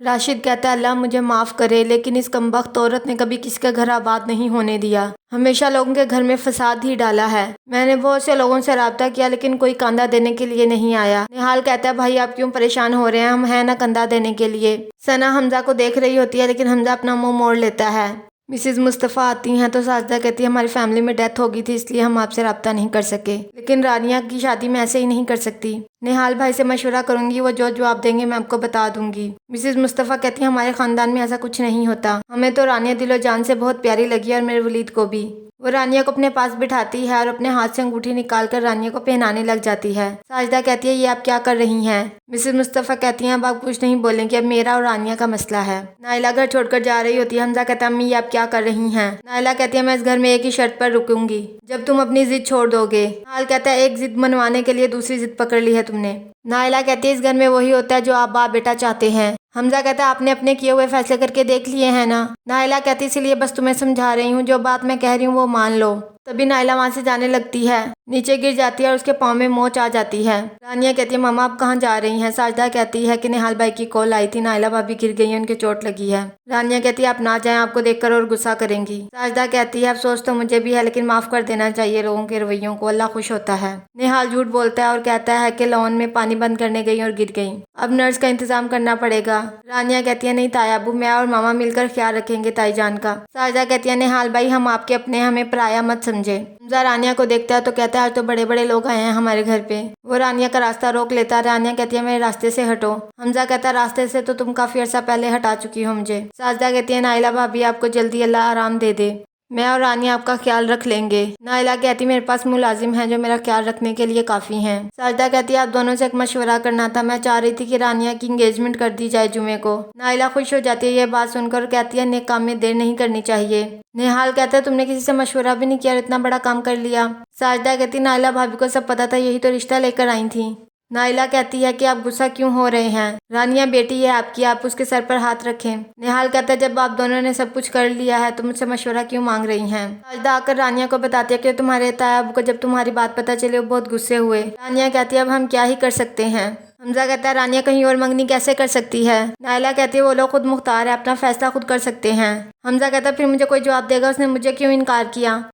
راشد کہتا ہے اللہ مجھے معاف کرے، لیکن اس کمبخت عورت نے کبھی کسی کا گھر آباد نہیں ہونے دیا، ہمیشہ لوگوں کے گھر میں فساد ہی ڈالا ہے۔ میں نے بہت سے لوگوں سے رابطہ کیا لیکن کوئی کاندھا دینے کے لیے نہیں آیا۔ نہال کہتا ہے بھائی آپ کیوں پریشان ہو رہے ہیں، ہم ہیں نا کاندھا دینے کے لیے۔ ثنا حمزہ کو دیکھ رہی ہوتی ہے لیکن حمزہ اپنا منہ موڑ لیتا ہے۔ مسز مصطفیٰ آتی ہیں تو ساجدہ کہتی ہے ہماری فیملی میں ڈیتھ ہو گئی تھی اس لیے ہم آپ سے رابطہ نہیں کر سکے، لیکن رانیہ کی شادی میں ایسے ہی نہیں کر سکتی۔ نہال بھائی سے مشورہ کروں گی، وہ جو جواب دیں گے میں آپ کو بتا دوں گی۔ مسز مصطفیٰ کہتی ہیں ہمارے خاندان میں ایسا کچھ نہیں ہوتا، ہمیں تو رانیہ دل و جان سے بہت پیاری لگی اور میرے ولید کو بھی۔ وہ رانیہ کو اپنے پاس بٹھاتی ہے اور اپنے ہاتھ سے انگوٹھی نکال کر رانیہ کو پہنانے لگ جاتی ہے۔ ساجدہ کہتی ہے یہ آپ کیا کر رہی ہیں؟ مسز مصطفیٰ کہتی ہیں اب آپ کچھ نہیں بولیں گے، اب میرا اور رانیہ کا مسئلہ ہے۔ نائلہ گھر چھوڑ کر جا رہی ہوتی ہے۔ حمزہ کہتا ہے امی یہ آپ کیا کر رہی ہیں؟ نائلہ کہتی ہے میں اس گھر میں ایک ہی شرط پر رکوں گی، جب تم اپنی ضد چھوڑ دو گے۔ نہال کہتا ہے ایک ضد منوانے کے لیے دوسری ضد پکڑ لی ہے تم نے۔ نائلہ کہتی ہے اس گھر میں وہی ہوتا ہے جو آپ باپ بیٹا چاہتے ہیں۔ حمزہ کہتا ہے آپ نے اپنے کیے ہوئے فیصلے کر کے دیکھ لیے ہیں نا؟ نائلہ کہتی ہے اسی لیے بس تمہیں سمجھا رہی ہوں، جو بات میں کہہ رہی ہوں وہ مان لو۔ تبھی نائلہ وہاں سے جانے لگتی ہے، نیچے گر جاتی ہے اور اس کے پاؤں میں موچ آ جاتی ہے۔ رانیہ کہتی ہے ماما آپ کہاں جا رہی ہیں؟ ساجدہ کہتی ہے کہ نہال بھائی کی کال آئی تھی، نائلہ بھابی گر گئی ہیں، ان کے چوٹ لگی ہے۔ رانیہ کہتی ہے آپ نہ جائیں، آپ کو دیکھ کر اور غصہ کریں گی۔ ساجدہ کہتی ہے افسوس تو مجھے بھی ہے لیکن معاف کر دینا چاہیے لوگوں کے رویوں کو، اللہ خوش ہوتا ہے۔ نہال جھوٹ بولتا ہے اور کہتا ہے کہ لون میں پانی بند کرنے گئی اور گر گئی، اب نرس کا انتظام کرنا پڑے گا۔ رانیہ کہتی ہے نہیں تایا ابو، میں اور ماما مل کر خیال رکھیں گے تائی جان کا۔ ساجدہ کہتی ہے نہال بھائی ہم آپ کے اپنے، ہمیں پرایا مت سمجھے۔ حمزہ رانیہ کو دیکھتا ہے تو کہتا ہے آج تو بڑے بڑے لوگ آئے ہیں ہمارے گھر پہ۔ وہ رانیہ کا راستہ روک لیتا ہے۔ رانیہ کہتی ہے میرے راستے سے ہٹو۔ حمزہ کہتا ہے راستے سے تو تم کافی عرصہ پہلے ہٹا چکی ہو مجھے۔ ساجدہ کہتی ہے نائلہ بھابی آپ کو جلدی اللہ آرام دے دے، میں اور رانیہ آپ کا خیال رکھ لیں گے۔ نائلہ کہتی میرے پاس ملازم ہیں جو میرا خیال رکھنے کے لیے کافی ہیں۔ ساجدہ کہتی ہے آپ دونوں سے ایک مشورہ کرنا تھا، میں چاہ رہی تھی کہ رانیہ کی انگیجمنٹ کر دی جائے جمعے کو۔ نائلہ خوش ہو جاتی ہے یہ بات سن کر اور کہتی ہے نیک کام میں دیر نہیں کرنی چاہیے۔ نہال کہتا ہے تم نے کسی سے مشورہ بھی نہیں کیا اور اتنا بڑا کام کر لیا۔ ساجدہ کہتی ہے نائلہ بھابی کو سب پتا تھا، یہی تو رشتہ لے کر آئی تھیں۔ نائلہ کہتی ہے کہ آپ غصہ کیوں ہو رہے ہیں، رانیہ بیٹی ہے آپ کی، آپ اس کے سر پر ہاتھ رکھیں۔ نہال کہتا ہے جب آپ دونوں نے سب کچھ کر لیا ہے تو مجھ سے مشورہ کیوں مانگ رہی ہیں؟ ساجدہ آ کر رانیہ کو بتاتی ہے کہ تمہارے تایا ابو کو جب تمہاری بات پتہ چلی وہ بہت غصے ہوئے۔ رانیہ کہتی ہے اب ہم کیا ہی کر سکتے ہیں؟ حمزہ کہتا ہے رانیہ کہیں اور منگنی کیسے کر سکتی ہے؟ نائلہ کہتی ہے وہ لوگ خود مختار ہے، اپنا فیصلہ خود کر سکتے ہیں۔ حمزہ کہتا ہے پھر مجھے کوئی جواب دے گا، اس نے مجھے کیوں انکار کیا؟